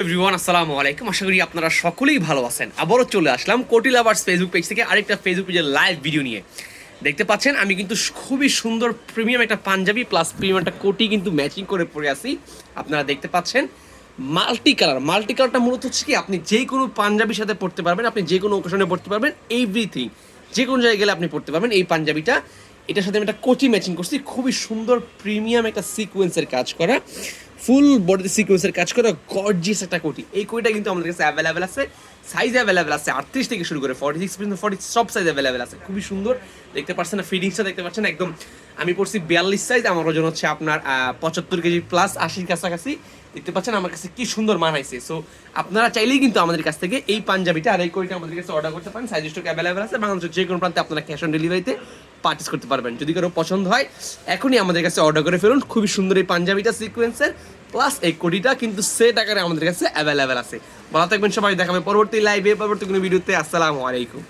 Everyone আসসালামু আলাইকুম। আশা করি আপনারা সকলেই ভালো আছেন। আবারও চলে আসলাম কোটি লাভার্স ফেসবুক পেজ থেকে আরেকটা ফেসবুক পেজের লাইভ ভিডিও নিয়ে। দেখতে পাচ্ছেন আমি কিন্তু খুবই সুন্দর প্রিমিয়াম একটা পাঞ্জাবি প্লাস প্রিমিয়াম একটা কোটি কিন্তু ম্যাচিং করে পরে আছি। আপনারা দেখতে পাচ্ছেন মাল্টি কালারটা মূলত হচ্ছে কি আপনি যে কোনো পাঞ্জাবির সাথে পড়তে পারবেন, আপনি যে কোনো ওকেশনে পড়তে পারবেন, এভরিথিং যে কোনো জায়গায় গেলে আপনি পড়তে পারবেন এই পাঞ্জাবিটা। এটার সাথে আমি একটা কোটি ম্যাচিং করছি, খুবই সুন্দর প্রিমিয়াম একটা সিকোয়েন্সের কাজ করা, ফুল বডিতে সিকোয়েন্সের কাজ করা গর্জিয়াস একটা কোটি। এই কোটিটা কিন্তু আমাদের কাছে অ্যাভেলেবেল আছে, সাইজ অ্যাভেলেবেল আছে 38 থেকে শুরু করে 46 পর্যন্ত, 40 সব সাইজ অ্যাভেলেবেল আছে। খুবই সুন্দর দেখতে পাচ্ছেন না, ফিটিংসটা দেখতে পাচ্ছেন একদম। আমি পড়ছি 42 সাইজ, আমার ওজন হচ্ছে আপনার 75 কেজি প্লাস 80 কাছাকাছি। দেখতে পাচ্ছেন আমার কাছে কি সুন্দর মানাইছে। সো আপনারা চাইলেই কিন্তু আমাদের কাছ থেকে এই পাঞ্জাবিটা আর এই কোটিটা আমাদের কাছে অর্ডার করতে পারেন। সাইজ স্টক অ্যাভেলেবেল আছে, বাংলাদেশের যে কোনো প্রান্তে আপনারা ক্যাশ অন ডেলিভারিতে পারচেস করতে পারবেন। যদি কারো পছন্দ হয় এখনই আমাদের কাছে অর্ডার করে ফেলুন। খুবই সুন্দর এই পাঞ্জাবিটা সিকোয়েন্সের প্লাস এই কোটিটা কিন্তু সেট আকারে আমাদের কাছে অ্যাভেলেবেল আছে। ভালো থাকবেন সবাই, দেখাবে পরবর্তী লাইভে, পরবর্তী কোনো ভিডিওতে। আসসালামু আলাইকুম।